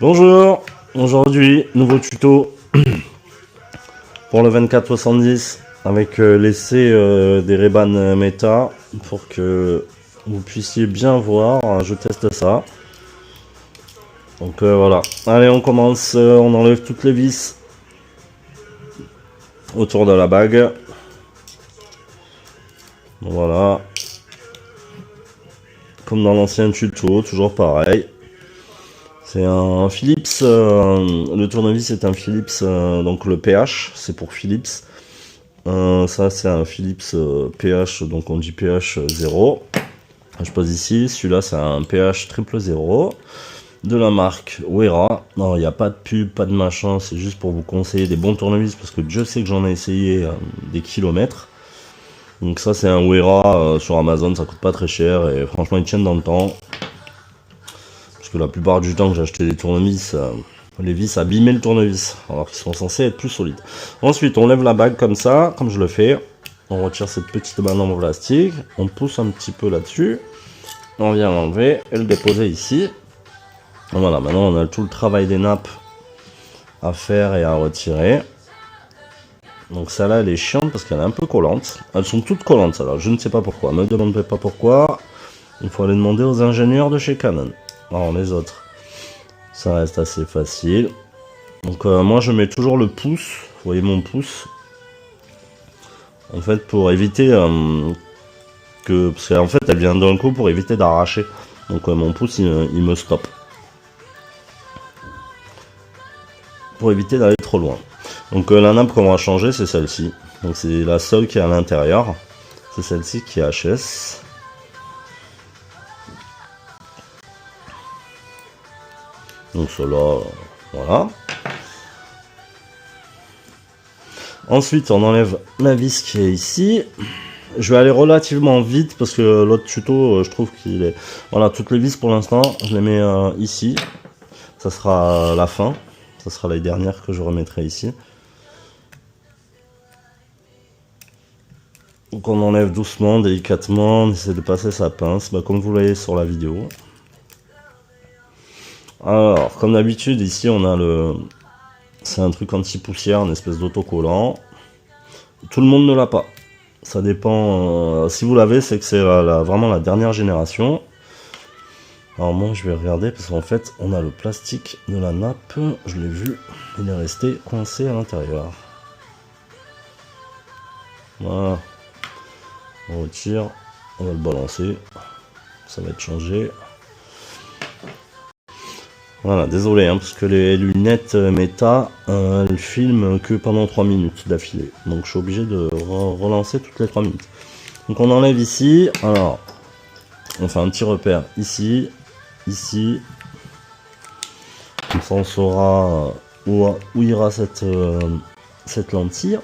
Bonjour, aujourd'hui nouveau tuto pour le 2470 avec l'essai des Ray-Ban Meta pour que vous puissiez bien voir. Je teste ça. Donc voilà, allez on commence, on enlève toutes les vis autour de la bague. Voilà, comme dans l'ancien tuto, toujours pareil. C'est un Philips, le tournevis est un Philips, donc le PH, c'est pour Philips. Ça c'est un Philips PH, donc on dit PH 0. Je pose ici, celui-là c'est un PH 000 de la marque Wera. Non, il n'y a pas de pub, pas de machin, c'est juste pour vous conseiller des bons tournevis parce que Dieu sait que j'en ai essayé des kilomètres. Donc ça c'est un Wera sur Amazon, ça coûte pas très cher et franchement ils tiennent dans le temps. Parce que la plupart du temps que j'ai acheté des tournevis, les vis abîmaient le tournevis, alors qu'ils sont censés être plus solides. Ensuite, on lève la bague comme ça, comme je le fais. On retire cette petite bande en plastique, on pousse un petit peu là-dessus. On vient l'enlever et le déposer ici. Voilà, maintenant on a tout le travail des nappes à faire et à retirer. Donc celle-là, elle est chiante parce qu'elle est un peu collante. Elles sont toutes collantes, celle-là, je ne sais pas pourquoi. Ne me demandez pas pourquoi. Il faut aller demander aux ingénieurs de chez Canon. Alors les autres, ça reste assez facile. Donc moi je mets toujours le pouce, vous voyez mon pouce. En fait pour éviter que... Parce qu'en fait elle vient d'un coup pour éviter d'arracher. Donc mon pouce il me stoppe. Pour éviter d'aller trop loin. Donc la nappe qu'on va changer c'est celle-ci. Donc c'est la seule qui est à l'intérieur. C'est celle-ci qui est HS. Donc cela, voilà. Ensuite, on enlève la vis qui est ici. Je vais aller relativement vite parce que l'autre tuto, je trouve qu'il est... Voilà, toutes les vis pour l'instant, je les mets ici. Ça sera la fin. Ça sera les dernières que je remettrai ici. Donc on enlève doucement, délicatement. On essaie de passer sa pince, comme vous voyez sur la vidéo. Alors, comme d'habitude, ici on a le... C'est un truc anti-poussière, une espèce d'autocollant. Tout le monde ne l'a pas. Ça dépend... si vous l'avez, c'est que c'est vraiment la dernière génération. Alors moi, je vais regarder, parce qu'en fait, on a le plastique de la nappe. Je l'ai vu, il est resté coincé à l'intérieur. Voilà. On retire, on va le balancer. Ça va être changé. Voilà, désolé, parce que les lunettes Meta, elles filment que pendant 3 minutes d'affilée. Donc je suis obligé de relancer toutes les 3 minutes. Donc on enlève ici, alors, on fait un petit repère ici, ici. Comme ça on saura où ira cette lentille.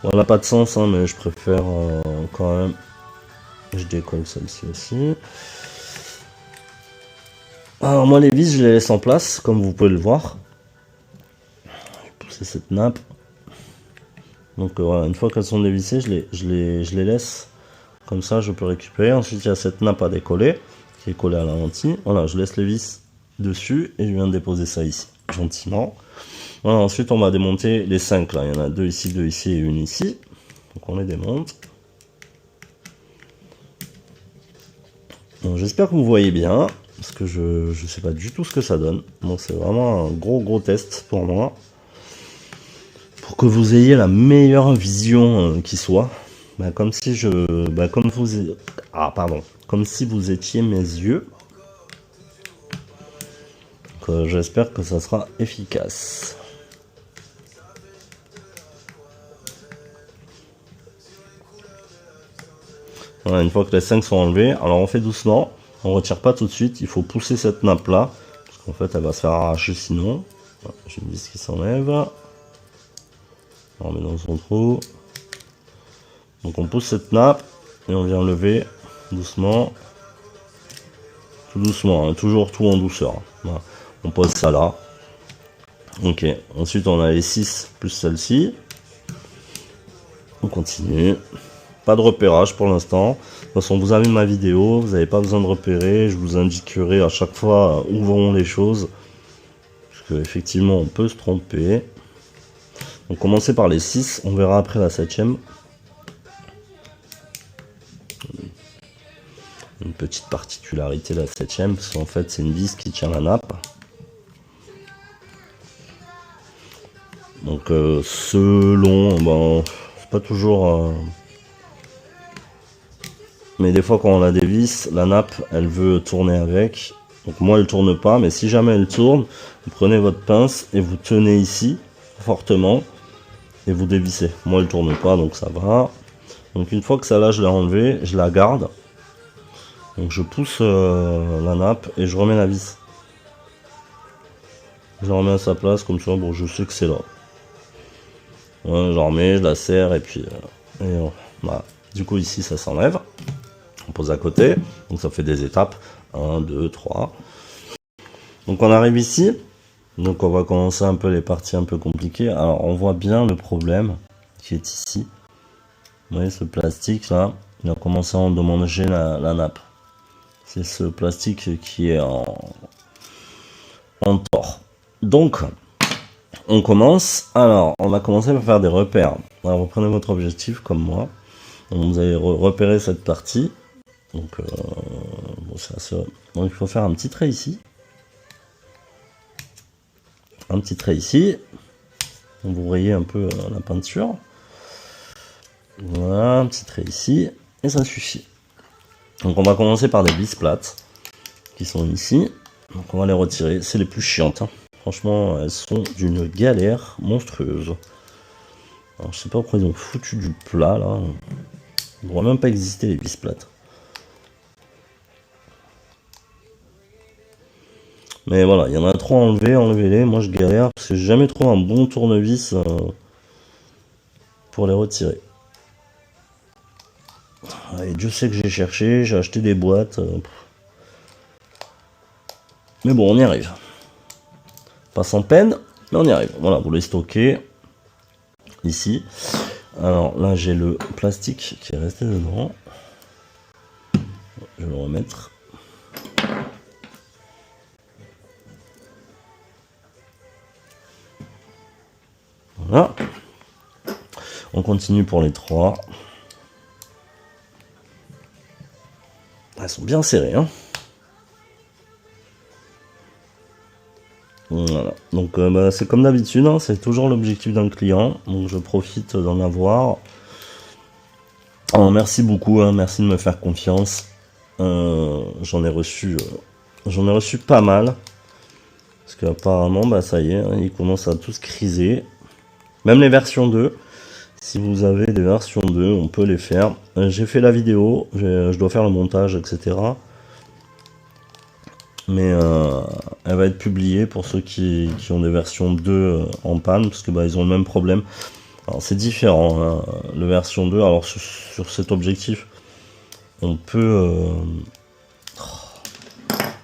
Bon, elle n'a pas de sens, mais je préfère quand même. Je décolle celle-ci aussi. Alors moi les vis je les laisse en place comme vous pouvez le voir. Je vais pousser cette nappe. Donc voilà, une fois qu'elles sont dévissées, je les laisse comme ça, je peux récupérer. Ensuite il y a cette nappe à décoller qui est collée à la lentille. Voilà, je laisse les vis dessus et je viens de déposer ça ici, gentiment. Voilà, ensuite on va démonter les 5 là, il y en a 2 ici et une ici. Donc on les démonte. J'espère que vous voyez bien. Parce que je sais pas du tout ce que ça donne. Donc c'est vraiment un gros test pour moi. Pour que vous ayez la meilleure vision qui soit. Comme si comme si vous étiez mes yeux. J'espère que ça sera efficace. Voilà, une fois que les 5 sont enlevés, alors on fait doucement. On retire pas tout de suite, il faut pousser cette nappe là, parce qu'en fait elle va se faire arracher sinon. J'ai une vis qui s'enlève. On met dans son trou. Donc on pousse cette nappe et on vient lever doucement. Tout doucement, toujours tout en douceur. Voilà. On pose ça là. Ok, ensuite on a les 6 plus celle-ci. On continue. Pas de repérage pour l'instant. De toute façon, vous avez ma vidéo, vous n'avez pas besoin de repérer. Je vous indiquerai à chaque fois où vont les choses. que effectivement on peut se tromper. Donc commencer par les 6, on verra après la 7ème. Une petite particularité la 7ème, parce qu'en fait c'est une vis qui tient la nappe. Donc selon, bon, c'est pas toujours... mais des fois quand on a des vis, la nappe elle veut tourner avec. Donc moi elle tourne pas, mais si jamais elle tourne, vous prenez votre pince et vous tenez ici, fortement, et vous dévissez. Moi elle tourne pas, donc ça va. Donc une fois que ça là je l'ai enlevé, je la garde. Donc je pousse la nappe et je remets la vis. Je la remets à sa place, comme ça, bon je sais que c'est là. Ouais, j'en remets, je la serre et puis voilà. Du coup ici ça s'enlève. On pose à côté, donc ça fait des étapes. 1, 2, 3. Donc on arrive ici. Donc on va commencer un peu les parties un peu compliquées. Alors on voit bien le problème qui est ici. Vous voyez ce plastique là, il a commencé à endommager la nappe. C'est ce plastique qui est en tort. Donc on commence. Alors on va commencer par faire des repères. Alors vous prenez votre objectif comme moi. Donc, vous allez repérer cette partie. Donc bon, c'est assez... Donc il faut faire un petit trait ici. Un petit trait ici. Vous voyez un peu la peinture. Voilà, un petit trait ici. Et ça suffit. Donc on va commencer par des vis plates. Qui sont ici. Donc on va les retirer. C'est les plus chiantes. Hein. Franchement, elles sont d'une galère monstrueuse. Alors je sais pas pourquoi ils ont foutu du plat là. Il ne devrait même pas exister les vis plates. Mais voilà, il y en a trop à enlever, enlevez-les. Moi je galère parce que j'ai jamais trouvé un bon tournevis pour les retirer. Et Dieu sait que j'ai cherché, j'ai acheté des boîtes. Mais bon, on y arrive. Pas sans peine, mais on y arrive. Voilà, vous les stockez ici. Alors là, j'ai le plastique qui est resté dedans. Je vais le remettre. Voilà. On continue pour les 3. Elles sont bien serrées, hein. Voilà. Donc bah, c'est comme d'habitude, hein, c'est toujours l'objectif d'un client. Donc je profite d'en avoir. Alors, merci beaucoup, hein, merci de me faire confiance. J'en ai reçu pas mal. Parce qu'apparemment, bah ça y est, hein, ils commencent à tous criser. Même les versions 2. Si vous avez des versions 2, on peut les faire. J'ai fait la vidéo, je dois faire le montage, etc. Mais elle va être publiée pour ceux qui ont des versions 2 en panne, parce que bah, ils ont le même problème. Alors c'est différent, hein, le version 2. Alors sur cet objectif, on peut...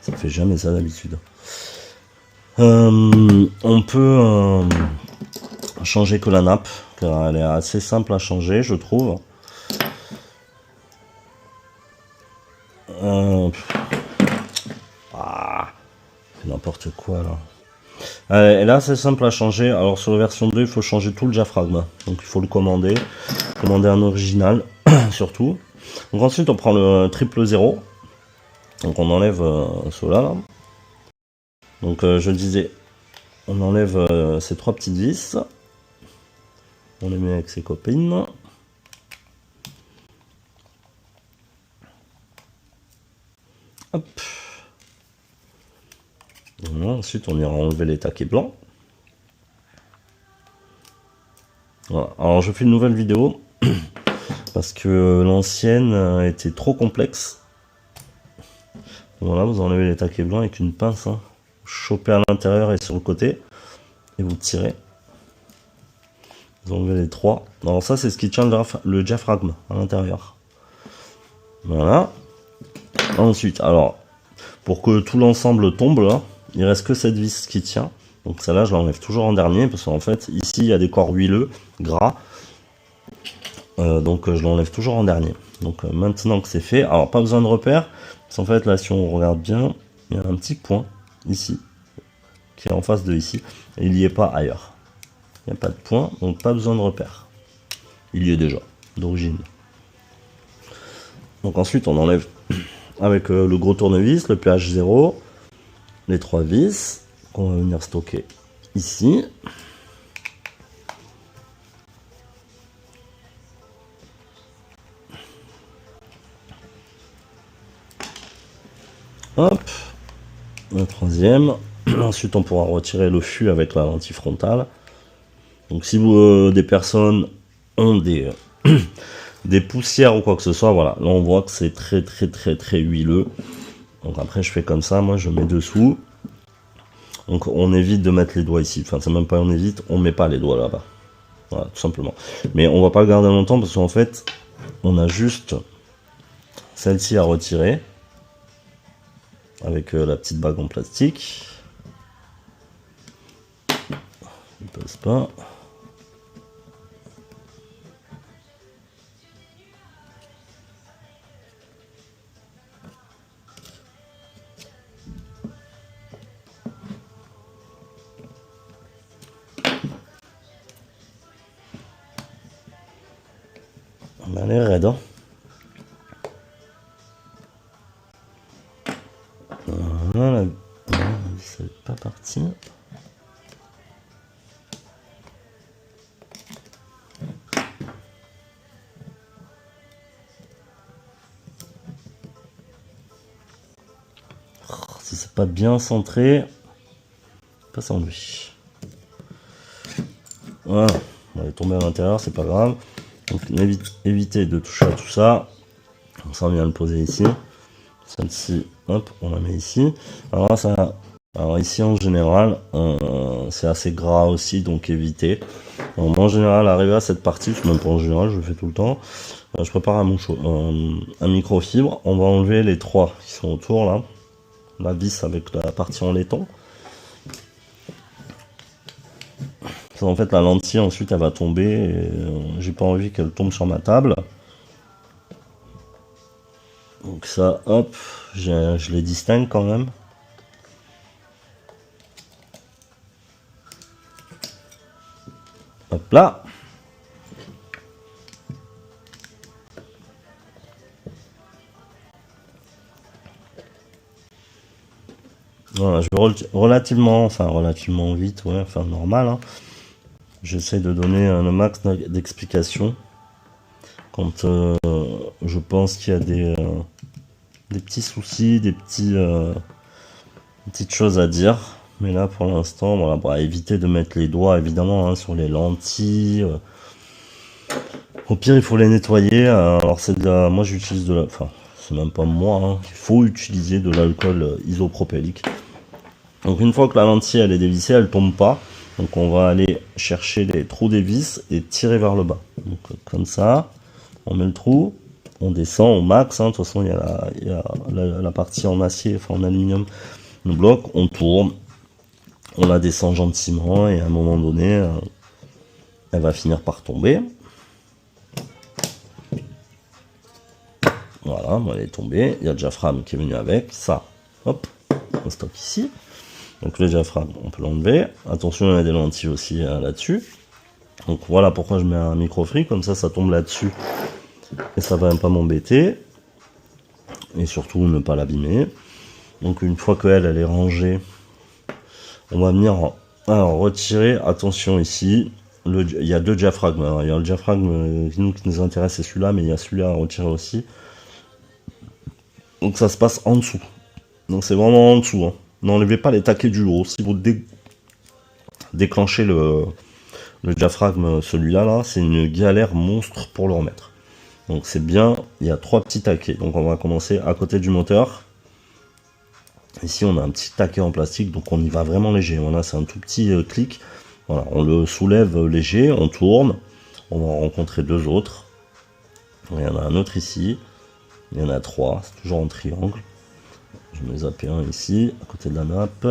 ça fait jamais ça d'habitude. On peut changer que la nappe, car elle est assez simple à changer, je trouve. N'importe quoi là. Et là c'est simple à changer. Alors sur la version 2 il faut changer tout le diaphragme. Donc il faut le commander. Commander un original surtout. Donc ensuite on prend le triple 0. Donc on enlève ceux-là là. Donc je disais, on enlève ces 3 petites vis. On les met avec ses copines. Hop. Voilà, ensuite on ira enlever les taquets blancs. Voilà. Alors je fais une nouvelle vidéo parce que l'ancienne était trop complexe. Voilà, vous enlevez les taquets blancs avec une pince, hein. Chopez à l'intérieur et sur le côté et vous tirez. Vous enlevez les 3. Alors ça c'est ce qui tient le diaphragme à l'intérieur. Voilà. Ensuite, alors pour que tout l'ensemble tombe là, il reste que cette vis qui tient. Donc celle-là, je l'enlève toujours en dernier parce qu'en fait, ici, il y a des corps huileux, gras. Donc je l'enlève toujours en dernier. Donc maintenant que c'est fait, alors pas besoin de repère. Parce qu'en fait, là, si on regarde bien, il y a un petit point ici. qui est en face de ici, et il n'y est pas ailleurs. Il n'y a pas de point, donc pas besoin de repère. Il y est déjà, d'origine. Donc ensuite on enlève avec le gros tournevis, le pH 0, les 3 vis qu'on va venir stocker ici. Hop, le troisième. Ensuite on pourra retirer le fût avec la lentille frontale. Donc si vous, des personnes ont des, des poussières ou quoi que ce soit, voilà, là on voit que c'est très huileux. Donc après je fais comme ça, moi je mets dessous. Donc on évite de mettre les doigts ici, enfin c'est même pas on évite, on met pas les doigts là-bas. Voilà, tout simplement. Mais on va pas le garder longtemps parce qu'en fait, on a juste celle-ci à retirer avec la petite bague en plastique. Il passe pas. On a l'air raide, hein. Voilà, c'est pas parti. Si c'est pas bien centré, pas sans lui. Voilà, on va tomber à l'intérieur, c'est pas grave. Donc évitez de toucher à tout ça. Ça on vient le poser ici. Celle-ci, hop, on la met ici. Alors là, alors ici en général, c'est assez gras aussi, donc évitez. Alors, moi en général, arrivé à cette partie, même pas en général, je le fais tout le temps. Je prépare un microfibre. On va enlever les 3 qui sont autour là. La vis avec la partie en laiton. En fait, la lentille ensuite elle va tomber. J'ai pas envie qu'elle tombe sur ma table. Donc ça, hop, je les distingue quand même. Hop là. Voilà, je vais relativement vite, ouais, enfin normal. Hein. J'essaie de donner le max d'explications quand je pense qu'il y a des petits soucis, des petites choses à dire. Mais là, pour l'instant, voilà, bah, éviter de mettre les doigts, évidemment, hein, sur les lentilles. Au pire, il faut les nettoyer. Alors, moi, j'utilise de la... Enfin, c'est même pas moi, hein, il faut utiliser de l'alcool isopropylique. Donc, une fois que la lentille, elle est dévissée, elle tombe pas. Donc, on va aller chercher les trous des vis et tirer vers le bas. Donc, comme ça, on met le trou. On descend au max, hein. De toute façon il y a la partie en acier, enfin en aluminium, le bloc, on tourne, on la descend gentiment et à un moment donné, elle va finir par tomber. Voilà, elle est tombée, il y a le diaphragme qui est venu avec, ça, hop, on stocke ici. Donc le diaphragme, on peut l'enlever. Attention, il y a des lentilles aussi là-dessus. Donc voilà pourquoi je mets un micro-free, comme ça tombe là-dessus. Et ça va pas m'embêter. Et surtout ne pas l'abîmer. Donc une fois qu'elle est rangée, on va venir retirer. Attention ici, il y a 2 diaphragmes. Alors, il y a le diaphragme qui nous intéresse, c'est celui-là, mais il y a celui-là à retirer aussi. Donc ça se passe en dessous. Donc c'est vraiment en dessous. Hein. N'enlevez pas les taquets du haut. Si vous déclenchez le diaphragme, celui-là, là, c'est une galère monstre pour le remettre. Donc c'est bien, il y a 3 petits taquets. Donc on va commencer à côté du moteur. Ici on a un petit taquet en plastique, donc on y va vraiment léger. Voilà, c'est un tout petit clic. Voilà, on le soulève léger, on tourne. On va en rencontrer 2 autres. Il y en a un autre ici. Il y en a 3, c'est toujours en triangle. Je vais zapper un ici, à côté de la nappe.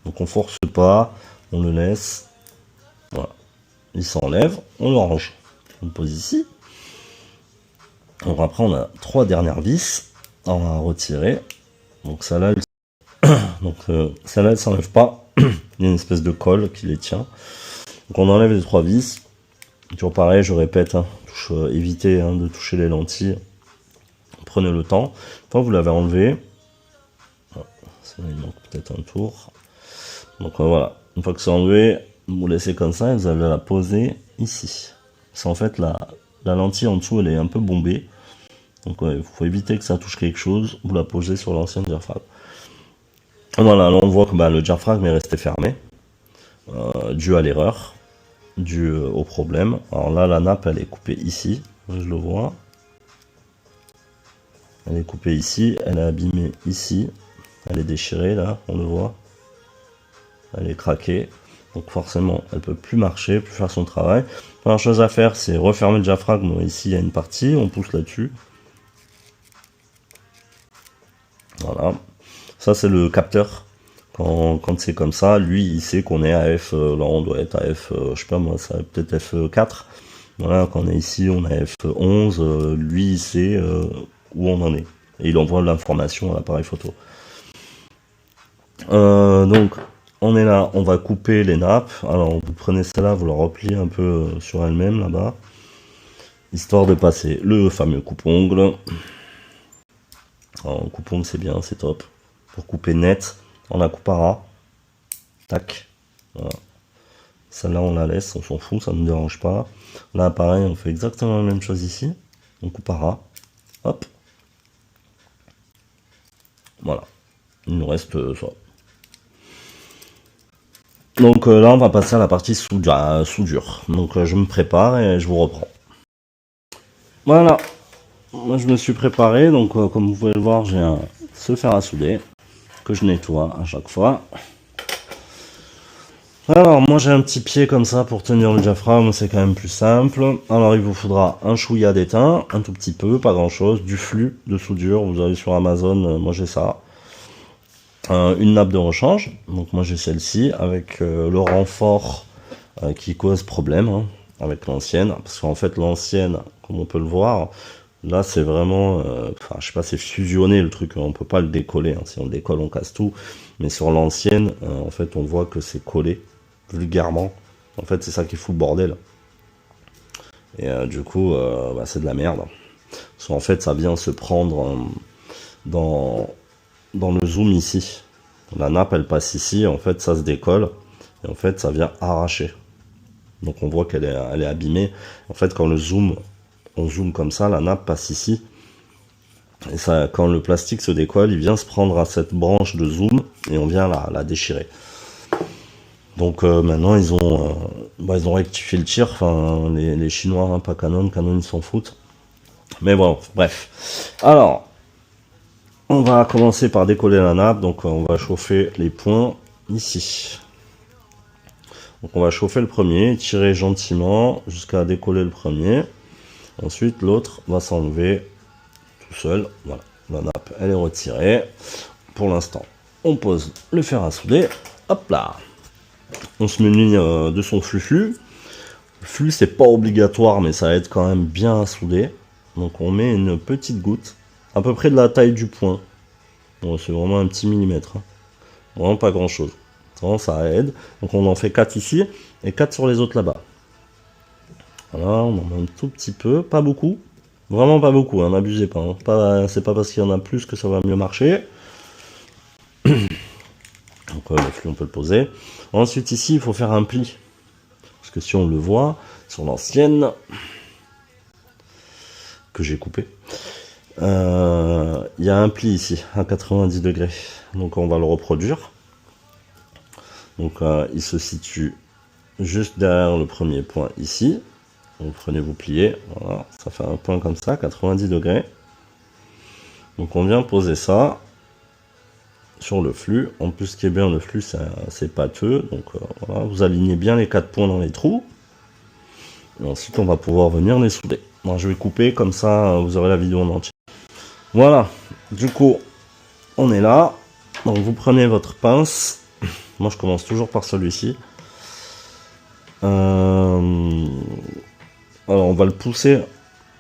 Donc on force pas, on le laisse. Voilà. Il s'enlève, on le range. On le pose ici. Alors après on a 3 dernières vis à retirer. Donc ça là, Donc celle-là, elle s'enlève pas. Il y a une espèce de colle qui les tient. Donc on enlève les 3 vis. Toujours pareil, je répète, hein, évitez de toucher les lentilles. Prenez le temps. Une fois que vous l'avez enlevé, ça il manque peut-être un tour. Donc voilà, une fois que c'est enlevé, vous laissez comme ça et vous allez la poser ici. C'est en fait la lentille en dessous, elle est un peu bombée. Donc il faut éviter que ça touche quelque chose. Vous la posez sur l'ancien diaphragme. Voilà, là on voit que le diaphragme est resté fermé, dû à l'erreur, dû au problème. Alors là, la nappe, elle est coupée ici, je le vois. Elle est coupée ici, elle est abîmée ici, elle est déchirée là, on le voit. Elle est craquée, donc forcément, elle peut plus marcher, plus faire son travail. La première chose à faire, c'est refermer le diaphragme. Donc, ici, il y a une partie, on pousse là-dessus. Voilà. Ça, c'est le capteur. Quand c'est comme ça, lui, il sait qu'on est à F, là, on doit être à F, je sais pas moi, ça va peut-être F4. Voilà, quand on est ici, on est à F11, lui, il sait où on en est. Et il envoie l'information à l'appareil photo. Donc, on est là, on va couper les nappes. Alors, vous prenez celle-là, vous la repliez un peu sur elle-même, là-bas. Histoire de passer le fameux coupe-ongle. Alors, coupe-ongle, c'est bien, c'est top. Pour couper net, on la coupe à ras. Tac. Voilà. Celle-là, on la laisse, on s'en fout, ça ne nous dérange pas. Là, pareil, on fait exactement la même chose ici. On coupe à ras. Hop. Voilà. Il nous reste ça. Donc là, on va passer à la partie soudure. Donc je me prépare et je vous reprends. Voilà. Moi, je me suis préparé. Donc, comme vous pouvez le voir, j'ai ce fer à souder que je nettoie à chaque fois. Alors, moi, j'ai un petit pied comme ça pour tenir le diaphragme. C'est quand même plus simple. Alors, il vous faudra un chouïa d'étain, un tout petit peu, pas grand-chose. Du flux de soudure. Vous avez sur Amazon, moi, j'ai ça. Une nappe de rechange, donc moi j'ai celle-ci avec le renfort qui cause problème avec l'ancienne, parce qu'en fait l'ancienne, comme on peut le voir, là c'est vraiment, je sais pas, c'est fusionné le truc, on peut pas le décoller, si on le décolle on casse tout, mais sur l'ancienne, en fait on voit que c'est collé vulgairement, en fait c'est ça qui fout le bordel, et du coup c'est de la merde, parce qu'en fait ça vient se prendre dans le zoom ici. La nappe elle passe ici, en fait ça se décolle et en fait ça vient arracher. Donc on voit qu'elle est abîmée. En fait quand on zoome comme ça, la nappe passe ici. Et ça, quand le plastique se décolle, il vient se prendre à cette branche de zoom et on vient la déchirer. Donc maintenant ils ont rectifié le tir, enfin les Chinois, pas Canon ils s'en foutent. Mais bon, bref. Alors, on va commencer par décoller la nappe, donc on va chauffer les points ici. Donc on va chauffer le premier, tirer gentiment jusqu'à décoller le premier. Ensuite l'autre va s'enlever tout seul. Voilà, la nappe elle est retirée. Pour l'instant, on pose le fer à souder. Hop là. On se munit de son flux. Le flux c'est pas obligatoire, mais ça aide quand même bien à souder. Donc on met une petite goutte, à peu près de la taille du poing. Bon, c'est vraiment un petit millimètre. Vraiment pas grand chose. Ça aide. Donc on en fait 4 ici et 4 sur les autres là-bas. Voilà, on en met un tout petit peu, pas beaucoup. Vraiment pas beaucoup, n'abusez pas. C'est pas parce qu'il y en a plus que ça va mieux marcher. Donc le flux on peut le poser. Ensuite ici il faut faire un pli. Parce que si on le voit, sur l'ancienne que j'ai coupée, il y a un pli ici à 90 degrés. Donc on va le reproduire. Donc il se situe juste derrière le premier point ici. Donc prenez, vous pliez, voilà, ça fait un point comme ça, 90 degrés. Donc on vient poser ça sur le flux. En plus, ce qui est bien, le flux c'est pâteux. Donc voilà, vous alignez bien les 4 points dans les trous. Et ensuite, on va pouvoir venir les souder. Alors, je vais couper, comme ça, vous aurez la vidéo en entier. Voilà, du coup, on est là. Donc vous prenez votre pince. Moi, je commence toujours par celui-ci. Alors on va le pousser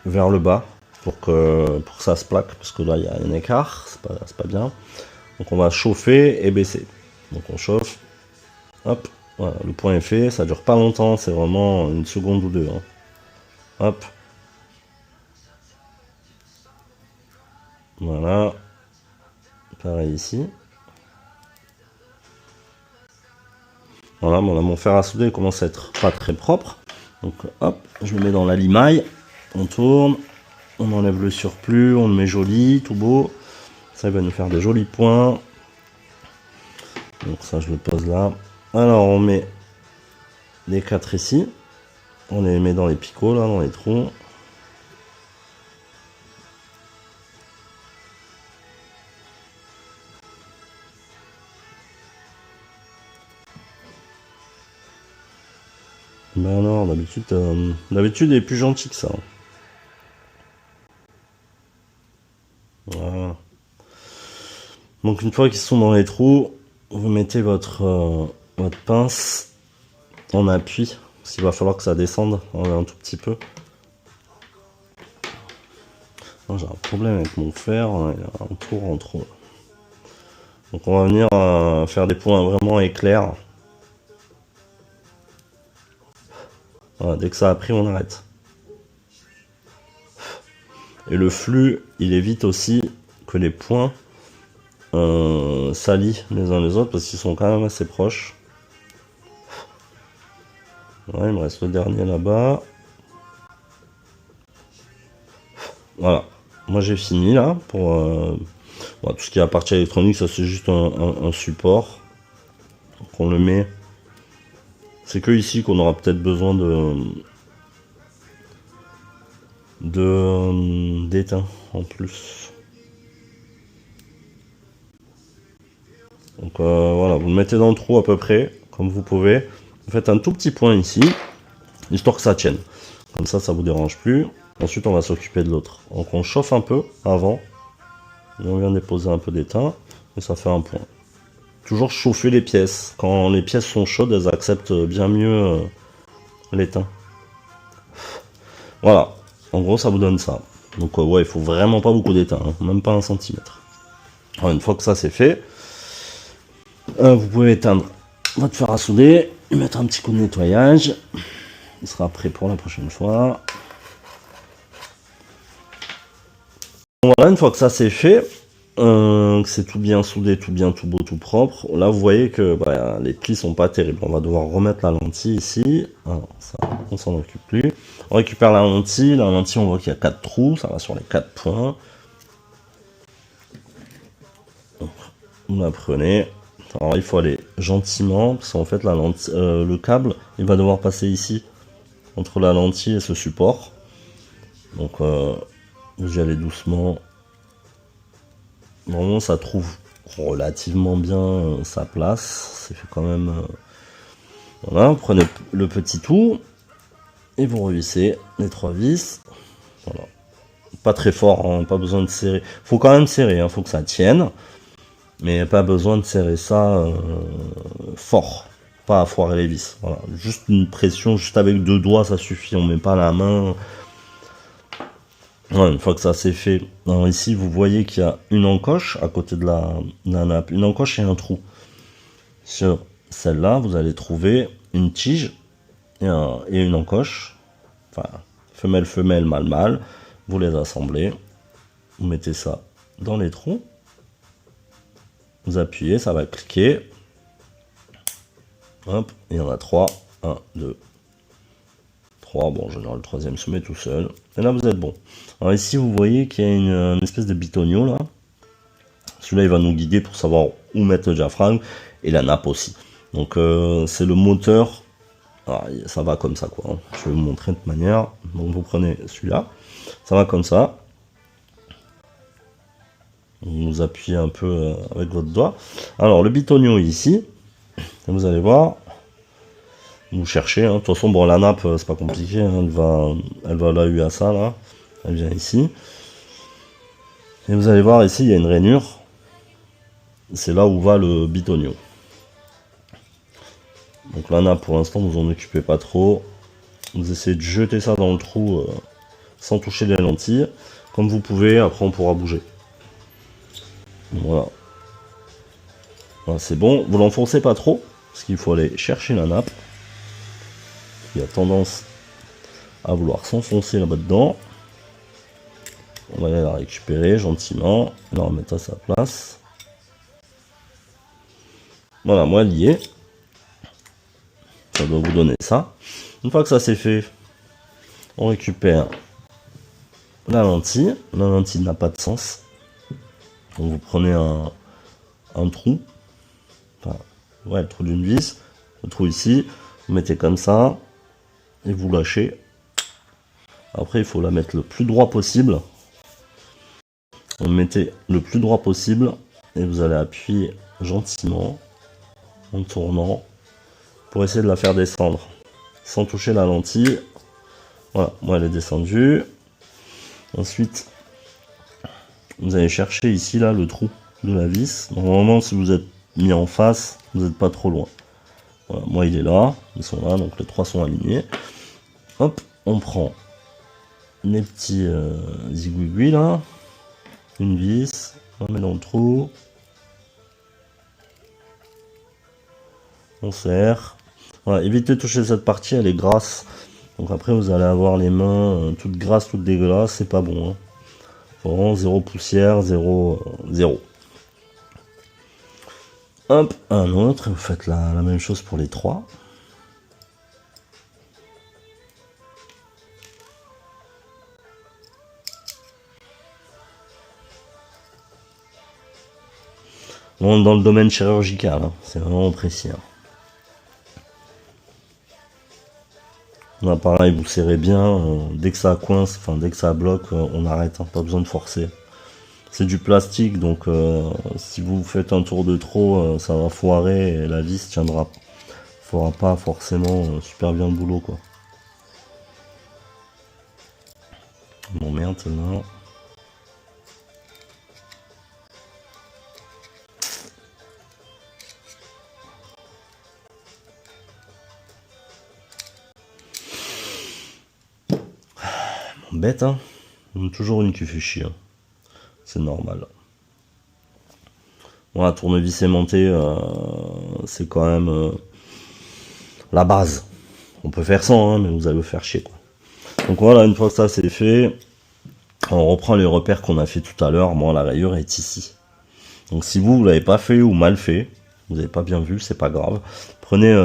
vers le bas pour que ça se plaque, parce que là il y a un écart, c'est pas bien. Donc on va chauffer et baisser. Donc on chauffe. Hop. Voilà, le point est fait. Ça dure pas longtemps. C'est vraiment une seconde ou deux. Hein. Hop. Voilà. Pareil ici. Voilà, bon, là, mon fer à souder commence à être pas très propre. Donc hop, je le mets dans la limaille. On tourne. On enlève le surplus. On le met joli, tout beau. Ça va nous faire des jolis points. Donc ça, je le pose là. Alors, on met les 4 ici. On les met dans les picots, là, dans les trous. Ben alors, d'habitude, il est plus gentil que ça. Voilà. Donc une fois qu'ils sont dans les trous, vous mettez votre pince en appui. Parce qu'il va falloir que ça descende un tout petit peu. J'ai un problème avec mon fer, il y a un tour en trop. Donc on va venir faire des points vraiment éclairs. Voilà, dès que ça a pris, on arrête. Et le flux, il évite aussi que les points s'allient les uns les autres parce qu'ils sont quand même assez proches. Ouais, il me reste le dernier là-bas. Voilà. Moi j'ai fini là pour tout ce qui est la partie électronique, ça c'est juste un support. Donc on le met. C'est que ici qu'on aura peut-être besoin d'étain en plus. Donc voilà, vous le mettez dans le trou à peu près, comme vous pouvez. Vous faites un tout petit point ici, histoire que ça tienne. Comme ça vous dérange plus. Ensuite, on va s'occuper de l'autre. Donc on chauffe un peu avant. Et on vient déposer un peu d'étain. Et ça fait un point. Toujours chauffer les pièces. Quand les pièces sont chaudes, elles acceptent bien mieux l'étain. Voilà. En gros, ça vous donne ça. Donc ouais, il faut vraiment pas beaucoup d'étain. Hein. Même pas 1 centimètre. Alors, une fois que ça c'est fait, vous pouvez éteindre votre fer à souder. Et mettre un petit coup de nettoyage. Il sera prêt pour la prochaine fois. Voilà, une fois que ça c'est fait, que c'est tout bien soudé, tout bien, tout beau, tout propre, là vous voyez que les plis sont pas terribles. On va devoir remettre la lentille ici. Alors, ça, on s'en occupe plus. On récupère la lentille. La lentille, on voit qu'il y a 4 trous. Ça va sur les 4 points. Donc, vous la prenez. Alors il faut aller gentiment, parce qu'en fait la lentille, le câble, il va devoir passer ici, entre la lentille et ce support. Donc vous y allez doucement. Normalement ça trouve relativement bien sa place. C'est fait quand même. Voilà, vous prenez le petit tout et vous revissez les 3 vis. Voilà. Pas très fort, hein, pas besoin de serrer. Faut quand même serrer, hein, faut que ça tienne. Mais pas besoin de serrer ça fort. Pas à foirer les vis. Voilà. Juste une pression, juste avec 2 doigts, ça suffit. On met pas la main. Ouais, une fois que ça c'est fait. Alors ici, vous voyez qu'il y a une encoche à côté de la nappe. Une encoche et un trou. Sur celle-là, vous allez trouver une tige et une encoche. Enfin, femelle, mâle. Vous les assemblez. Vous mettez ça dans les trous. Vous appuyez, ça va cliquer. Hop, il y en a 3. 1, 2, 3. Bon, en général, le troisième se met tout seul. Et là, vous êtes bon. Alors ici, vous voyez qu'il y a une espèce de bitonio là. Celui-là, il va nous guider pour savoir où mettre le diaphragme et la nappe aussi. Donc, c'est le moteur. Alors, ça va comme ça, quoi. Je vais vous montrer de toute manière. Donc, vous prenez celui-là. Ça va comme ça. Vous appuyez un peu avec votre doigt. Alors le bitonio ici, vous allez voir, vous cherchez, hein. De toute façon bon la nappe c'est pas compliqué, hein. elle va là à ça là, elle vient ici. Et vous allez voir ici il y a une rainure, c'est là où va le bitonio. Donc la nappe pour l'instant vous en occupez pas trop, vous essayez de jeter ça dans le trou sans toucher les lentilles, comme vous pouvez, après on pourra bouger. Voilà. Voilà, c'est bon, vous l'enfoncez pas trop, parce qu'il faut aller chercher la nappe. Il a tendance à vouloir s'enfoncer là-bas dedans. On va aller la récupérer gentiment, la remettre à sa place. Voilà, moi elle y est. Ça doit vous donner ça. Une fois que ça c'est fait, on récupère la lentille. La lentille n'a pas de sens. Donc vous prenez un trou. Enfin, ouais, le trou d'une vis. Le trou ici. Vous mettez comme ça. Et vous lâchez. Après, il faut la mettre le plus droit possible. Vous mettez le plus droit possible. Et vous allez appuyer gentiment. En tournant. Pour essayer de la faire descendre. Sans toucher la lentille. Voilà, moi elle est descendue. Ensuite, vous allez chercher ici là le trou de la vis. Normalement, si vous êtes mis en face, vous n'êtes pas trop loin. Voilà, moi il est là, ils sont là, donc les trois sont alignés. Hop, on prend les petits zigouigouis là, une vis, on met dans le trou, on serre. Voilà, évitez de toucher cette partie, elle est grasse. Donc après vous allez avoir les mains toutes grasses, toutes dégueulasses, c'est pas bon. Hein. Vraiment zéro poussière, zéro. Hop, un autre, vous faites la même chose pour les trois. On est dans le domaine chirurgical, hein. C'est vraiment précis. Hein. Là, pareil, vous serrez bien, dès que ça coince, enfin dès que ça bloque, on arrête, hein, pas besoin de forcer. C'est du plastique, donc si vous faites un tour de trop, ça va foirer et la vis tiendra. Fera pas forcément super bien le boulot, quoi. Bon, maintenant. Bête, hein. Toujours une qui fait chier. Hein. C'est normal. Voilà, tournevis aimanté, c'est quand même la base. On peut faire sans, hein, mais vous allez vous faire chier, quoi. Donc voilà, une fois que ça c'est fait, on reprend les repères qu'on a fait tout à l'heure. Moi, la rayure est ici. Donc si vous l'avez pas fait ou mal fait, vous n'avez pas bien vu, c'est pas grave. Prenez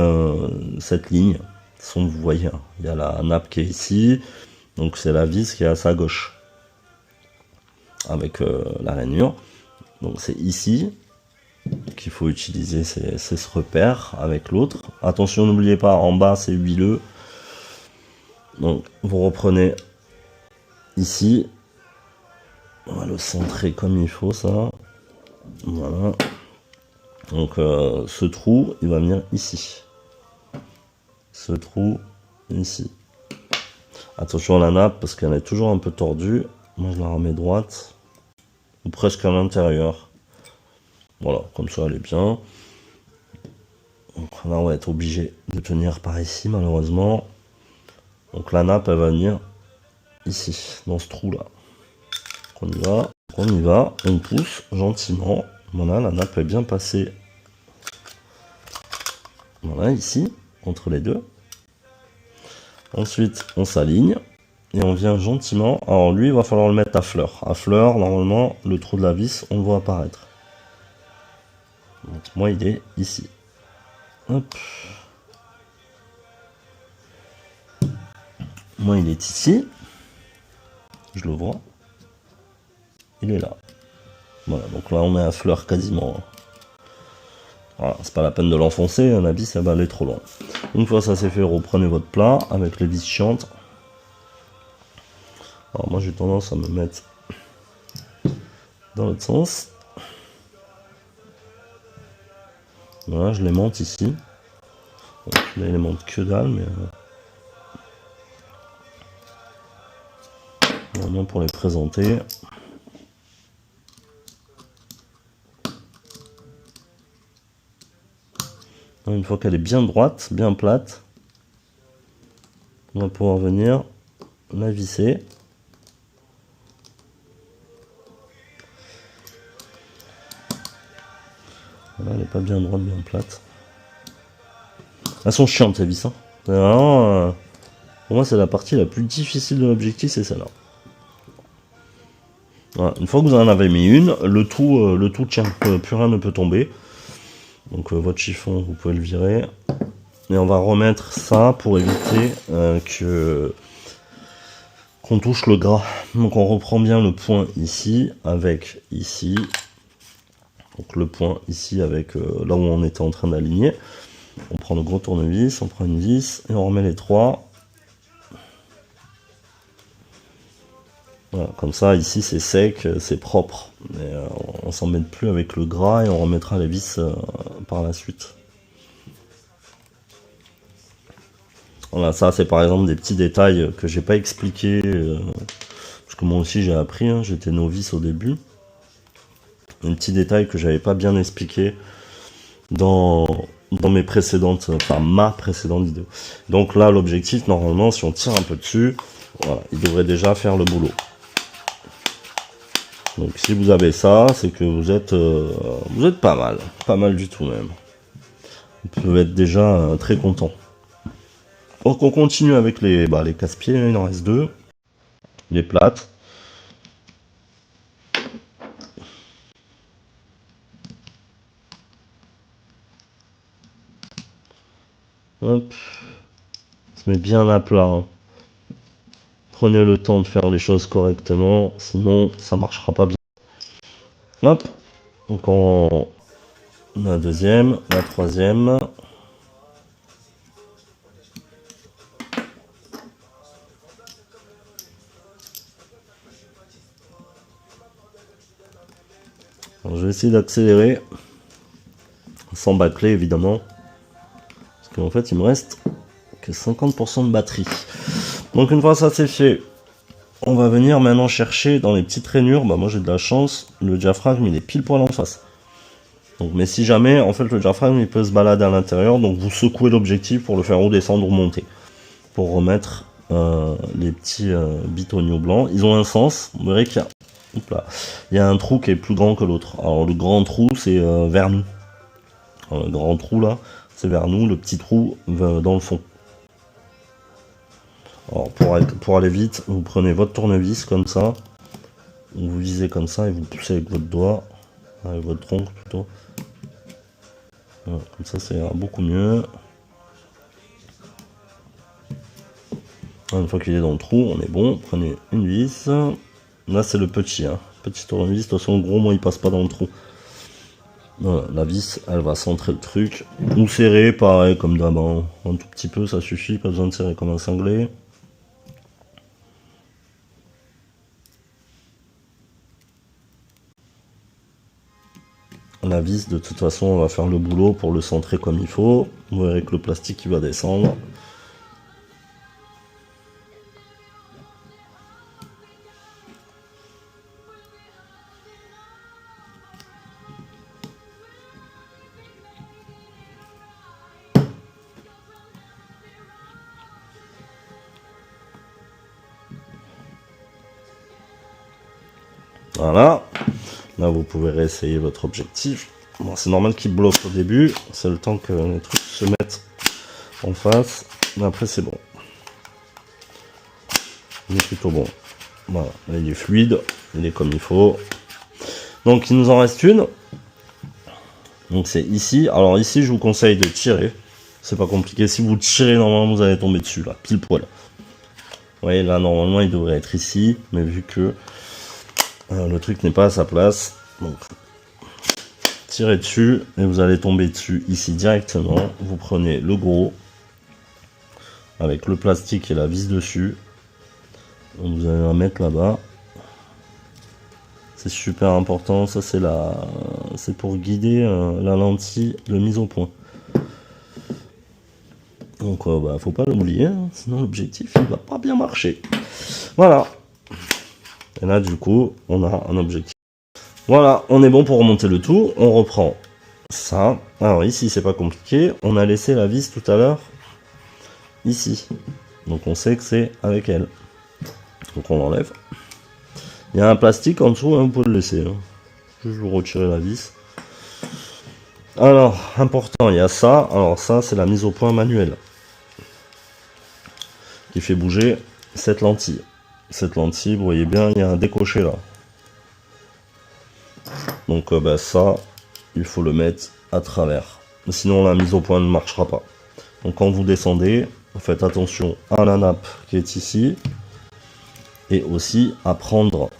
cette ligne. De toute façon, vous voyez, hein, il y a la nappe qui est ici. Donc c'est la vis qui est à sa gauche. Avec la rainure. Donc c'est ici qu'il faut utiliser ce repère avec l'autre. Attention, n'oubliez pas, en bas c'est huileux. Donc vous reprenez ici. On va le centrer comme il faut, ça. Voilà. Donc ce trou, il va venir ici. Ce trou, ici. Attention à la nappe, parce qu'elle est toujours un peu tordue. Moi, je la remets droite. Ou presque à l'intérieur. Voilà, comme ça, elle est bien. Donc là, on va être obligé de tenir par ici, malheureusement. Donc la nappe, elle va venir ici, dans ce trou-là. On y va, on pousse gentiment. Voilà, la nappe est bien passée. Voilà, ici, entre les deux. Ensuite, on s'aligne. Et on vient gentiment. Alors lui, il va falloir le mettre à fleur. À fleur, normalement, le trou de la vis, on le voit apparaître. Donc moi, il est ici. Hop. Moi, il est ici. Je le vois. Il est là. Voilà, donc là, on est à fleur quasiment. Voilà, c'est pas la peine de l'enfoncer, un habit, ça va aller trop loin. Une fois ça c'est fait, reprenez votre plat avec les vis chiantes. Alors moi j'ai tendance à me mettre dans l'autre sens. Voilà, je l'aimante ici. Bon, je l'aimante que dalle, mais vraiment pour les présenter. Une fois qu'elle est bien droite, bien plate, on va pouvoir venir la visser. Voilà, elle est pas bien droite, bien plate. Elles sont chiantes ces vis. Hein. Vraiment, pour moi, c'est la partie la plus difficile de l'objectif, c'est celle-là. Voilà. Une fois que vous en avez mis une, le tout tient, plus rien ne peut tomber. Donc votre chiffon, vous pouvez le virer. Et on va remettre ça pour éviter qu'on touche le gras. Donc on reprend bien le point ici, avec ici. Donc le point ici avec là où on était en train d'aligner. On prend le gros tournevis, on prend une vis et on remet les trois. Voilà, comme ça ici c'est sec, c'est propre. Et, on s'embête plus avec le gras et on remettra les vis par la suite. Voilà, ça c'est par exemple des petits détails que j'ai pas expliqué parce que moi aussi j'ai appris, hein, j'étais novice au début. Un petit détail que j'avais pas bien expliqué dans mes précédentes, enfin ma précédente vidéo. Donc là l'objectif normalement si on tire un peu dessus, voilà, il devrait déjà faire le boulot. Donc si vous avez ça, c'est que vous êtes pas mal du tout même. Vous pouvez être déjà très content. Donc on continue avec les casse-pieds, il en reste deux. Les plates. Hop. On se met bien à plat. Hein. Prenez le temps de faire les choses correctement, sinon ça marchera pas bien. Hop. Donc on a la deuxième, la troisième. Alors, je vais essayer d'accélérer, sans bâcler évidemment, parce qu'en fait il me reste que 50% de batterie. Donc une fois ça c'est fait, on va venir maintenant chercher dans les petites rainures. Bah moi j'ai de la chance, le diaphragme il est pile poil en face. Donc, mais si jamais, en fait le diaphragme il peut se balader à l'intérieur, donc vous secouez l'objectif pour le faire redescendre ou remonter. Pour remettre les petits bitoniaux blancs. Ils ont un sens, vous verrez qu'il y a... Hop là. Il y a un trou qui est plus grand que l'autre. Alors le grand trou c'est vers nous. Alors, le grand trou là c'est vers nous, le petit trou va dans le fond. Alors pour aller vite, vous prenez votre tournevis comme ça, vous visez comme ça et vous poussez avec votre doigt, avec votre tronc plutôt. Voilà, comme ça c'est beaucoup mieux. Une fois qu'il est dans le trou, on est bon. Prenez une vis. Là c'est le petit, hein. Petit tournevis, de toute façon le gros moi il passe pas dans le trou. Voilà, la vis elle va centrer le truc. Ou serrer pareil comme d'avant. Un tout petit peu ça suffit, pas besoin de serrer comme un cinglé. La vis de toute façon on va faire le boulot pour le centrer comme il faut. Vous verrez que le plastique il va descendre. Voilà, là vous pouvez réessayer votre objectif. Bon, c'est normal qu'il bloque au début, c'est le temps que les trucs se mettent en face, mais après c'est bon. Il est plutôt bon. Voilà, là, il est fluide, il est comme il faut. Donc il nous en reste une. Donc c'est ici. Alors ici je vous conseille de tirer. C'est pas compliqué. Si vous tirez normalement vous allez tomber dessus là, pile poil. Vous voyez là normalement il devrait être ici, mais vu que le truc n'est pas à sa place, donc tirez dessus et vous allez tomber dessus ici directement. Vous prenez le gros avec le plastique et la vis dessus. Donc vous allez la mettre là-bas. C'est super important, ça c'est pour guider la lentille de mise au point. Donc faut pas l'oublier, hein, sinon l'objectif il va pas bien marcher. Voilà. Et là du coup on a un objectif. Voilà, on est bon pour remonter le tout. On reprend ça. Alors ici c'est pas compliqué. On a laissé la vis tout à l'heure ici. Donc on sait que c'est avec elle. Donc on l'enlève. Il y a un plastique en dessous, hein, vous pouvez le laisser. Hein. Juste vous retirer la vis. Alors, important, il y a ça. Alors ça, c'est la mise au point manuelle qui fait bouger cette lentille. Cette lentille, vous voyez bien, il y a un décoché là. Donc bah, ça, il faut le mettre à travers. Sinon, la mise au point ne marchera pas. Donc quand vous descendez, faites attention à la nappe qui est ici. Et aussi à prendre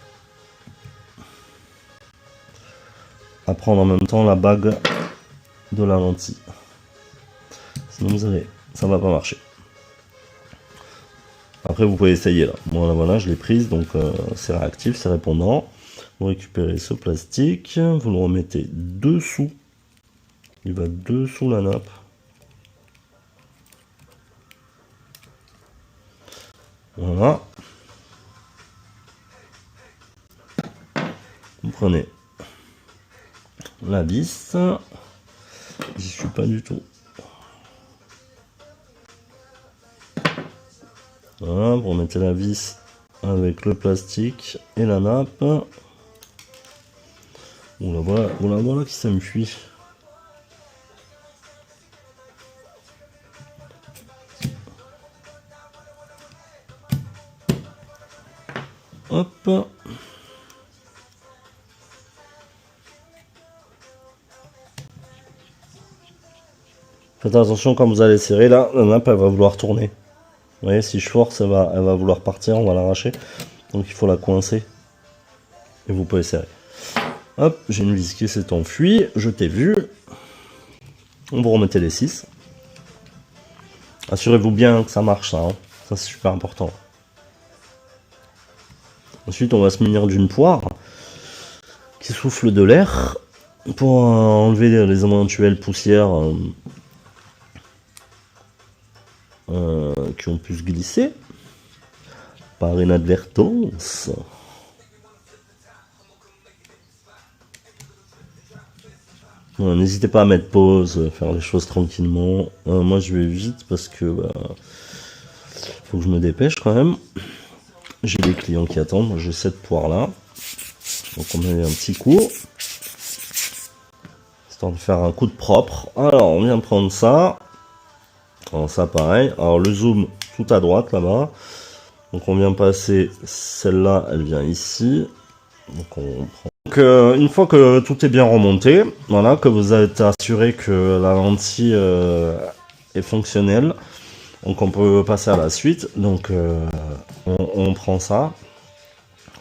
en même temps la bague de la lentille. Sinon vous allez, ça va pas marcher. Après vous pouvez essayer là. Moi là voilà, je l'ai prise, donc c'est réactif, c'est répondant. Vous récupérez ce plastique, vous le remettez dessous. Il va dessous la nappe. Voilà. Vous prenez la vis. J'y suis pas du tout. Voilà, vous remettez la vis avec le plastique et la nappe. Oula voilà qui s'enfuit. Hop. Faites attention quand vous allez serrer là, la nappe elle va vouloir tourner. Vous voyez, si je force, elle va vouloir partir, on va l'arracher. Donc il faut la coincer. Et vous pouvez serrer. Hop, j'ai une vis qui s'est enfuie, je t'ai vu. On vous remettez les 6. Assurez-vous bien que ça marche ça, hein. Ça c'est super important. Ensuite on va se munir d'une poire qui souffle de l'air pour enlever les éventuelles poussières qui ont pu se glisser par inadvertance. N'hésitez pas à mettre pause, faire les choses tranquillement. Moi je vais vite parce que faut que je me dépêche quand même. J'ai des clients qui attendent, j'ai cette poire là. Donc on met un petit coup. Histoire de faire un coup de propre. Alors on vient prendre ça. Alors ça pareil. Alors le zoom tout à droite là-bas. Donc on vient passer celle-là, elle vient ici. Donc on prend. Donc une fois que tout est bien remonté, voilà, que vous êtes assuré que la lentille est fonctionnelle, donc on peut passer à la suite. Donc on prend ça,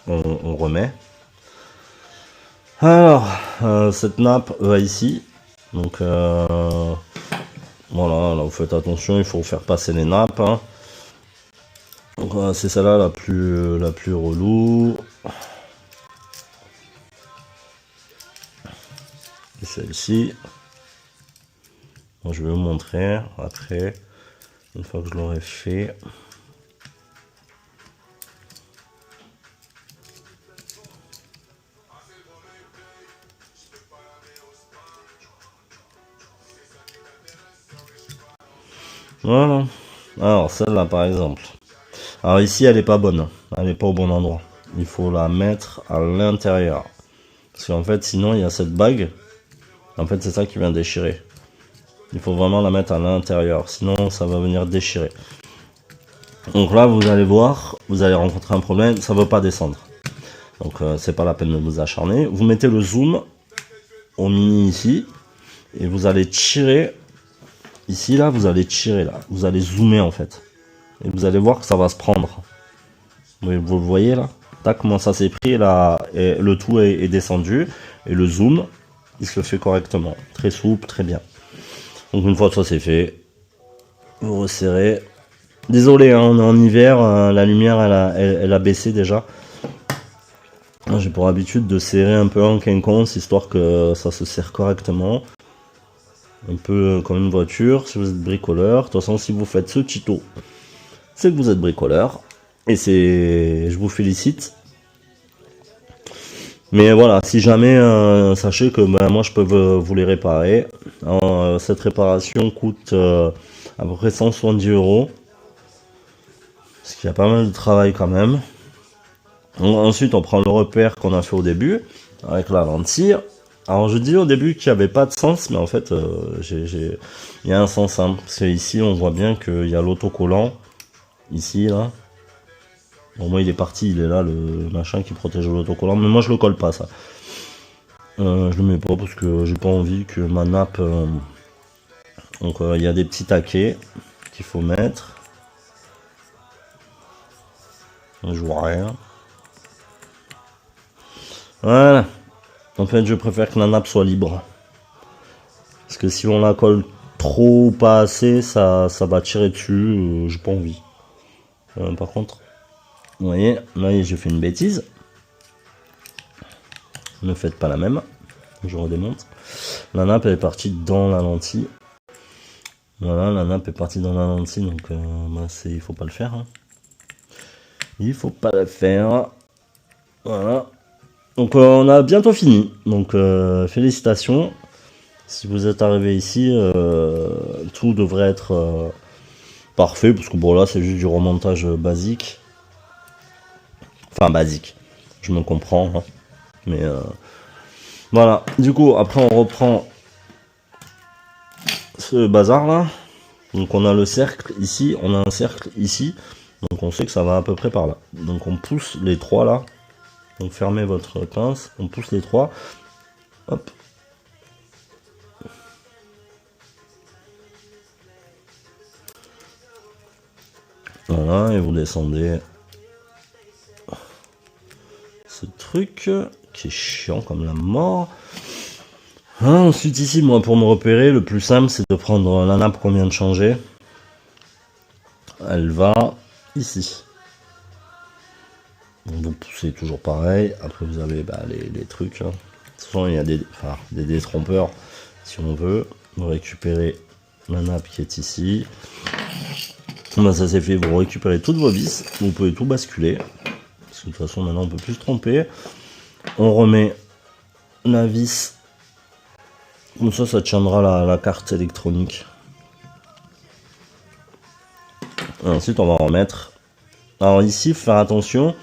on remet. Alors cette nappe va ici. Donc voilà, là vous faites attention, il faut faire passer les nappes. Hein. Donc voilà, c'est celle-là la plus relou. Et celle-ci. Moi, je vais vous montrer après, une fois que je l'aurai fait. Voilà. Alors celle-là par exemple. Alors ici elle est pas bonne. Elle est pas au bon endroit. Il faut la mettre à l'intérieur. Parce qu'en fait sinon il y a cette bague. En fait c'est ça qui vient déchirer. Il faut vraiment la mettre à l'intérieur. Sinon ça va venir déchirer. Donc là vous allez voir. Vous allez rencontrer un problème. Ça ne veut pas descendre. Donc c'est pas la peine de vous acharner. Vous mettez le zoom au mini ici. Et vous allez tirer. Ici, là, vous allez tirer, là. Vous allez zoomer, en fait. Et vous allez voir que ça va se prendre. Vous le voyez, là. Tac, comment ça s'est pris, là. Et le tout est descendu. Et le zoom, il se fait correctement. Très souple, très bien. Donc, une fois que ça c'est fait, vous resserrez. Désolé, hein, on est en hiver. La lumière, elle a baissé, déjà. J'ai pour habitude de serrer un peu en quinconce, histoire que ça se serre correctement. Un peu comme une voiture, si vous êtes bricoleur. De toute façon, si vous faites ce tuto, c'est que vous êtes bricoleur. Et je vous félicite. Mais voilà, si jamais, sachez que moi je peux vous les réparer. Alors, cette réparation coûte à peu près 170 €. Parce qu'il y a pas mal de travail quand même. Ensuite, on prend le repère qu'on a fait au début, avec la lentille. Alors je dis au début qu'il n'y avait pas de sens, mais en fait il y a un sens, hein, parce que ici on voit bien qu'il y a l'autocollant, ici là. Bon moi il est parti, il est là le machin qui protège l'autocollant, mais moi je le colle pas ça. Je le mets pas parce que j'ai pas envie que ma nappe... Donc il y a des petits taquets qu'il faut mettre. Je vois rien. Voilà. En fait, je préfère que la nappe soit libre. Parce que si on la colle trop ou pas assez, ça va tirer dessus. J'ai pas envie. Par contre, vous voyez, là j'ai fait une bêtise. Ne faites pas la même. Je redémonte. La nappe elle est partie dans la lentille. Voilà, la nappe est partie dans la lentille, donc il faut pas le faire. Hein. Il faut pas le faire. Voilà. Donc on a bientôt fini. Donc félicitations. Si vous êtes arrivé ici, tout devrait être parfait. Parce que bon là c'est juste du remontage basique. Enfin basique. Je me comprends. Hein. Mais voilà. Du coup après on reprend ce bazar là. Donc on a le cercle ici. On a un cercle ici. Donc on sait que ça va à peu près par là. Donc on pousse les trois là. Donc fermez votre pince, on pousse les trois. Hop. Voilà, et vous descendez ce truc qui est chiant comme la mort. Ensuite ici, moi pour me repérer, le plus simple c'est de prendre la nappe qu'on vient de changer. Elle va ici. Donc vous poussez toujours pareil. Après vous avez les trucs. Hein. De toute façon il y a des détrompeurs si on veut. Vous récupérez la nappe qui est ici. Ben, ça c'est fait, vous récupérez toutes vos vis. Vous pouvez tout basculer. Parce que de toute façon maintenant on peut plus se tromper. On remet la vis. Comme ça tiendra la carte électronique. Et ensuite on va remettre. Alors ici, faut faire attention.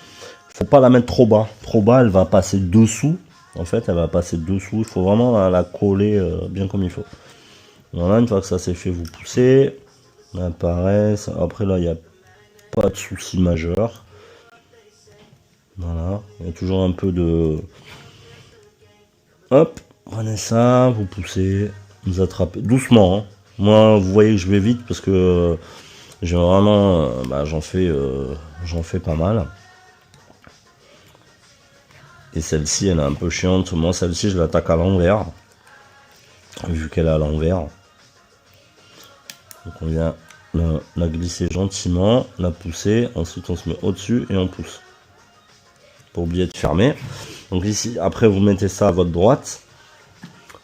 Faut pas la mettre trop bas. Trop bas, elle va passer dessous. En fait, elle va passer dessous. Il faut vraiment la coller bien comme il faut. Voilà, une fois que ça c'est fait, vous poussez. Là, pareil. Après, là, il n'y a pas de souci majeur. Voilà. Il y a toujours un peu de... Hop. Prenez ça, vous poussez. Vous attrapez. Doucement. Hein. Moi, vous voyez que je vais vite parce que j'ai vraiment... j'en fais pas mal. Et celle-ci, elle est un peu chiante. Moi, celle-ci, je l'attaque à l'envers. Vu qu'elle est à l'envers. Donc, on vient la glisser gentiment, la pousser. Ensuite, on se met au-dessus et on pousse. Pas oublier de fermer. Donc, ici, après, vous mettez ça à votre droite.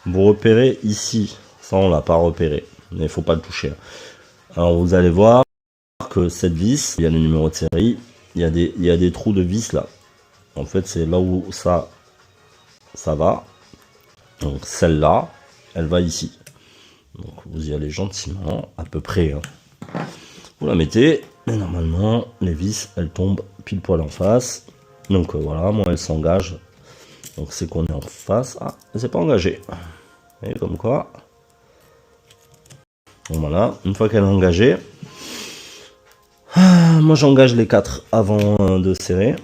Vous repérez ici. Ça, on l'a pas repéré. Mais il faut pas le toucher. Alors, vous allez voir que cette vis, il y a le numéro de série. Il y a des trous de vis là. En fait, c'est là où ça va. Donc celle-là, elle va ici. Donc vous y allez gentiment, à peu près. Hein. Vous la mettez, et normalement, les vis, elles tombent pile poil en face. Donc voilà, moi, elle s'engage. Donc c'est qu'on est en face. Ah, elle s'est pas engagée. Et comme quoi. Donc voilà, une fois qu'elle est engagée, moi j'engage les 4 avant de serrer.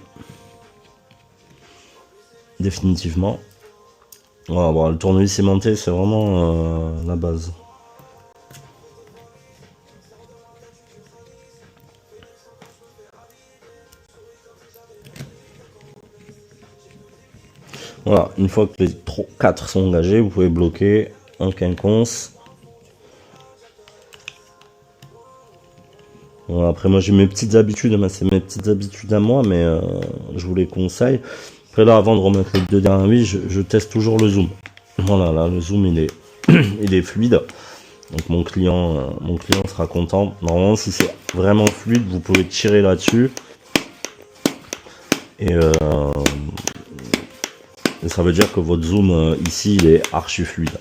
Définitivement. Voilà, bon, le tournevis aimanté, c'est vraiment la base. Voilà, une fois que les 4 sont engagés, vous pouvez bloquer un quinconce. Voilà, après moi j'ai mes petites habitudes, c'est mes petites habitudes à moi, mais je vous les conseille. Après là, avant de remettre les 2 dernières vis, je teste toujours le zoom. Voilà, là le zoom il est, il est fluide. Donc mon client sera content. Normalement, si c'est vraiment fluide, vous pouvez tirer là-dessus. Et ça veut dire que votre zoom ici, il est archi fluide.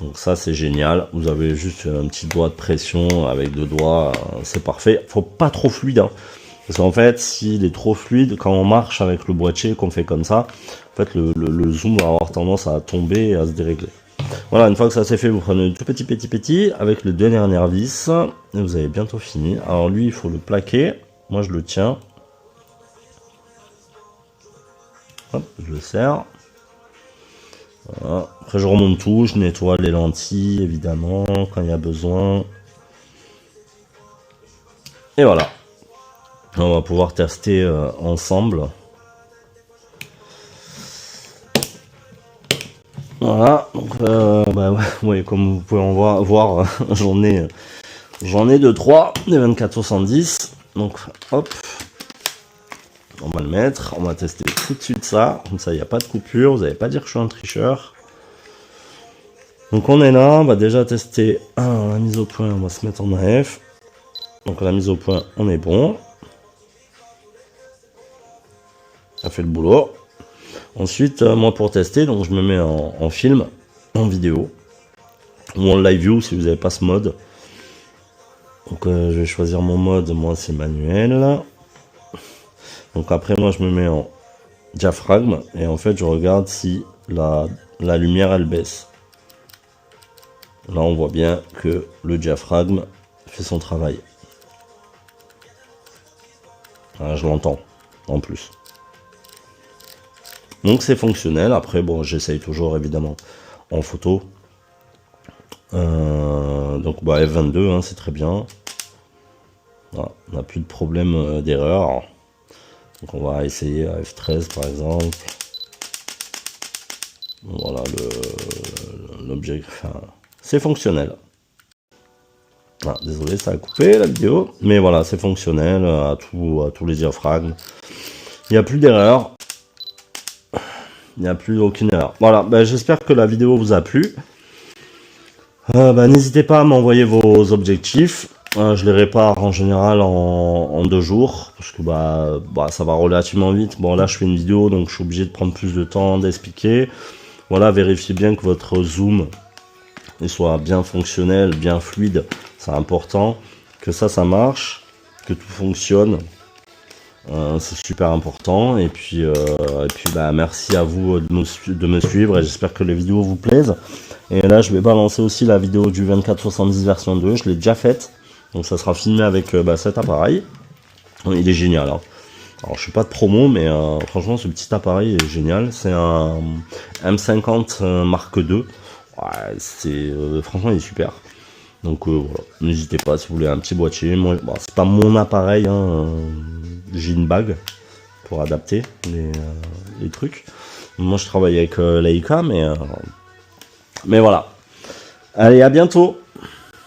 Donc ça, c'est génial. Vous avez juste un petit doigt de pression avec 2 doigts. C'est parfait. Faut pas trop fluide. Hein. Parce qu'en fait, s'il est trop fluide, quand on marche avec le boîtier, qu'on fait comme ça, en fait, le zoom va avoir tendance à tomber et à se dérégler. Voilà, une fois que ça c'est fait, vous prenez le tout petit avec les 2 dernières vis et vous avez bientôt fini. Alors lui, il faut le plaquer. Moi, je le tiens. Hop, je le serre. Voilà. Après, je remonte tout, je nettoie les lentilles, évidemment, quand il y a besoin. Et voilà. On va pouvoir tester ensemble. Voilà, donc bah ouais, comme vous pouvez en voir j'en ai 2-3, des 24-70. Donc hop, on va le mettre, on va tester tout de suite ça, comme ça il n'y a pas de coupure, vous n'allez pas dire que je suis un tricheur. Donc on est là, on va déjà tester la mise au point, on va se mettre en AF. Donc la mise au point, on est bon. Ça fait le boulot. Ensuite, moi pour tester, donc je me mets en film, en vidéo, ou en live view si vous n'avez pas ce mode. Donc je vais choisir mon mode, moi c'est manuel. Donc après moi je me mets en diaphragme, et en fait je regarde si la lumière elle baisse. Là on voit bien que le diaphragme fait son travail. Là, je l'entends en plus. Donc c'est fonctionnel. Après bon, j'essaye toujours évidemment en photo. Donc bah, F22 hein, c'est très bien. Voilà, on n'a plus de problème d'erreur. Donc on va essayer à F13 par exemple. Voilà l'objet. Enfin, c'est fonctionnel. Ah, désolé, ça a coupé la vidéo, mais voilà, c'est fonctionnel à tous les diaphragmes. Il n'y a plus d'erreur. Il n'y a plus aucune erreur. Voilà, ben, j'espère que la vidéo vous a plu. N'hésitez pas à m'envoyer vos objectifs. Je les répare en général en 2 jours, parce que ça va relativement vite. Bon là je fais une vidéo, donc je suis obligé de prendre plus de temps d'expliquer. Voilà, vérifiez bien que votre zoom soit bien fonctionnel, bien fluide. C'est important que ça marche, que tout fonctionne. C'est super important. Et puis merci à vous de me suivre, et j'espère que les vidéos vous plaisent. Et là je vais balancer aussi la vidéo du 24-70 version 2, je l'ai déjà faite. Donc ça sera filmé avec cet appareil. Il est génial. Hein. Alors je suis pas de promo, mais franchement ce petit appareil est génial. C'est un M50 Mark II. Ouais, franchement il est super. Donc voilà, n'hésitez pas si vous voulez un petit boîtier. Moi, c'est pas mon appareil, hein, j'ai une bague pour adapter les trucs. Moi je travaille avec Leica, mais voilà. Allez, à bientôt.